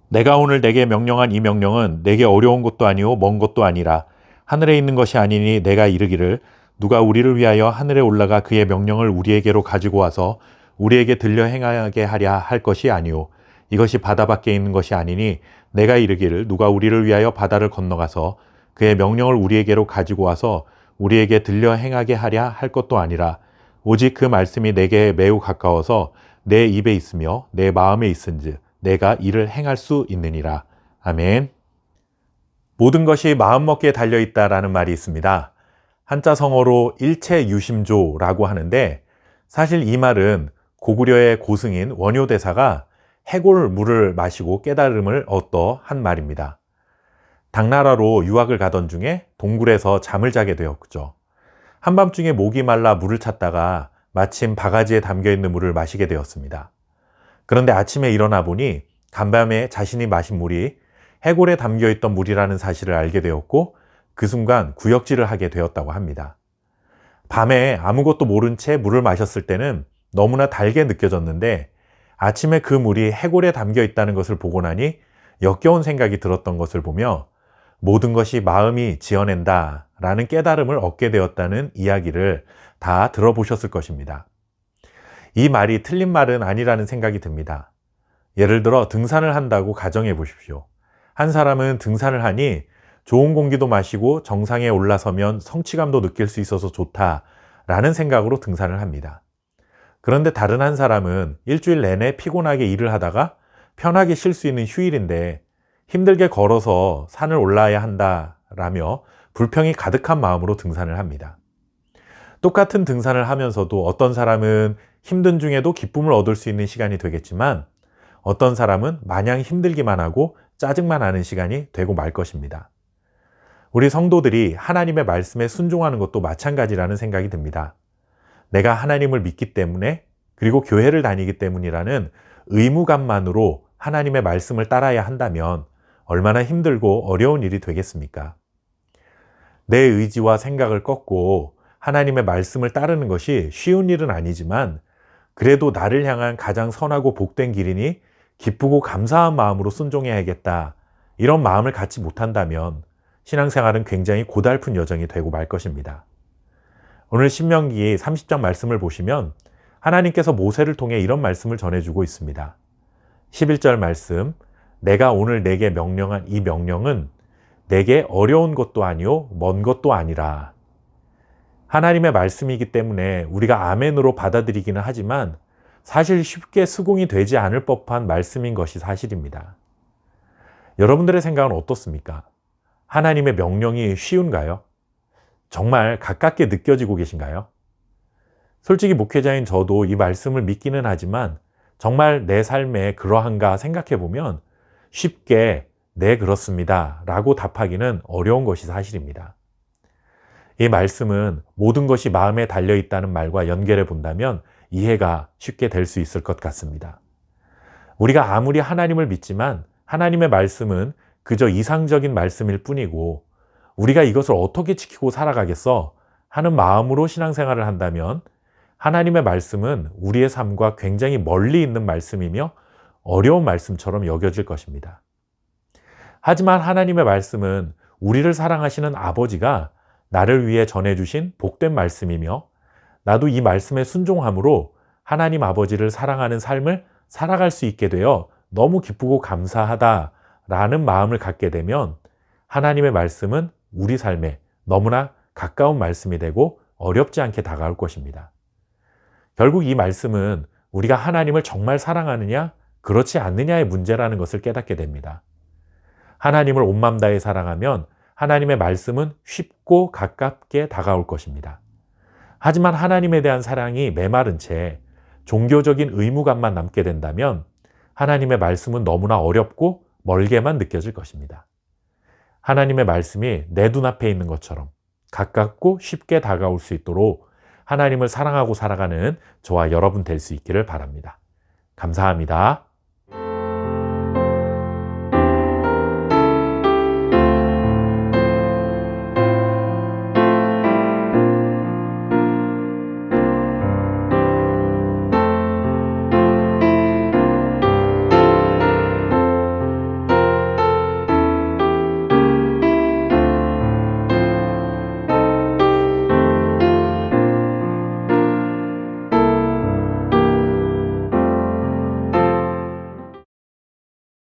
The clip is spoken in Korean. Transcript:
내가 오늘 내게 명령한 이 명령은 내게 어려운 것도 아니오 먼 것도 아니라 하늘에 있는 것이 아니니 내가 이르기를 누가 우리를 위하여 하늘에 올라가 그의 명령을 우리에게로 가지고 와서 우리에게 들려 행하게 하랴 할 것이 아니오. 이것이 바다 밖에 있는 것이 아니니 내가 이르기를 누가 우리를 위하여 바다를 건너가서 그의 명령을 우리에게로 가지고 와서 우리에게 들려 행하게 하랴 할 것도 아니라 오직 그 말씀이 내게 매우 가까워서 내 입에 있으며 내 마음에 있은즉 내가 이를 행할 수 있느니라. 아멘. 모든 것이 마음먹기에 달려있다라는 말이 있습니다. 한자 성어로 일체유심조라고 하는데 사실 이 말은 고구려의 고승인 원효대사가 해골 물을 마시고 깨달음을 얻어 한 말입니다. 당나라로 유학을 가던 중에 동굴에서 잠을 자게 되었죠. 한밤중에 목이 말라 물을 찾다가 마침 바가지에 담겨있는 물을 마시게 되었습니다. 그런데 아침에 일어나 보니 간밤에 자신이 마신 물이 해골에 담겨있던 물이라는 사실을 알게 되었고 그 순간 구역질을 하게 되었다고 합니다. 밤에 아무것도 모른 채 물을 마셨을 때는 너무나 달게 느껴졌는데 아침에 그 물이 해골에 담겨 있다는 것을 보고 나니 역겨운 생각이 들었던 것을 보며 모든 것이 마음이 지어낸다 라는 깨달음을 얻게 되었다는 이야기를 다 들어보셨을 것입니다. 이 말이 틀린 말은 아니라는 생각이 듭니다. 예를 들어 등산을 한다고 가정해 보십시오. 한 사람은 등산을 하니 좋은 공기도 마시고 정상에 올라서면 성취감도 느낄 수 있어서 좋다라는 생각으로 등산을 합니다. 그런데 다른 한 사람은 일주일 내내 피곤하게 일을 하다가 편하게 쉴 수 있는 휴일인데 힘들게 걸어서 산을 올라야 한다라며 불평이 가득한 마음으로 등산을 합니다. 똑같은 등산을 하면서도 어떤 사람은 힘든 중에도 기쁨을 얻을 수 있는 시간이 되겠지만 어떤 사람은 마냥 힘들기만 하고 짜증만 나는 시간이 되고 말 것입니다. 우리 성도들이 하나님의 말씀에 순종하는 것도 마찬가지라는 생각이 듭니다. 내가 하나님을 믿기 때문에 그리고 교회를 다니기 때문이라는 의무감만으로 하나님의 말씀을 따라야 한다면 얼마나 힘들고 어려운 일이 되겠습니까? 내 의지와 생각을 꺾고 하나님의 말씀을 따르는 것이 쉬운 일은 아니지만 그래도 나를 향한 가장 선하고 복된 길이니 기쁘고 감사한 마음으로 순종해야겠다. 이런 마음을 갖지 못한다면 신앙생활은 굉장히 고달픈 여정이 되고 말 것입니다. 오늘 신명기 30장 말씀을 보시면 하나님께서 모세를 통해 이런 말씀을 전해주고 있습니다. 11절 말씀, 내가 오늘 내게 명령한 이 명령은 내게 어려운 것도 아니요 먼 것도 아니라. 하나님의 말씀이기 때문에 우리가 아멘으로 받아들이기는 하지만 사실 쉽게 수긍이 되지 않을 법한 말씀인 것이 사실입니다. 여러분들의 생각은 어떻습니까? 하나님의 명령이 쉬운가요? 정말 가깝게 느껴지고 계신가요? 솔직히 목회자인 저도 이 말씀을 믿기는 하지만 정말 내 삶에 그러한가 생각해 보면 쉽게 네 그렇습니다 라고 답하기는 어려운 것이 사실입니다. 이 말씀은 모든 것이 마음에 달려있다는 말과 연결해 본다면 이해가 쉽게 될 수 있을 것 같습니다. 우리가 아무리 하나님을 믿지만 하나님의 말씀은 그저 이상적인 말씀일 뿐이고 우리가 이것을 어떻게 지키고 살아가겠어 하는 마음으로 신앙생활을 한다면 하나님의 말씀은 우리의 삶과 굉장히 멀리 있는 말씀이며 어려운 말씀처럼 여겨질 것입니다. 하지만 하나님의 말씀은 우리를 사랑하시는 아버지가 나를 위해 전해주신 복된 말씀이며 나도 이 말씀에 순종함으로 하나님 아버지를 사랑하는 삶을 살아갈 수 있게 되어 너무 기쁘고 감사하다라는 마음을 갖게 되면 하나님의 말씀은 우리 삶에 너무나 가까운 말씀이 되고 어렵지 않게 다가올 것입니다. 결국 이 말씀은 우리가 하나님을 정말 사랑하느냐 그렇지 않느냐의 문제라는 것을 깨닫게 됩니다. 하나님을 온 마음 다해 사랑하면 하나님의 말씀은 쉽고 가깝게 다가올 것입니다. 하지만 하나님에 대한 사랑이 메마른 채 종교적인 의무감만 남게 된다면 하나님의 말씀은 너무나 어렵고 멀게만 느껴질 것입니다. 하나님의 말씀이 내 눈앞에 있는 것처럼 가깝고 쉽게 다가올 수 있도록 하나님을 사랑하고 살아가는 저와 여러분 될 수 있기를 바랍니다. 감사합니다.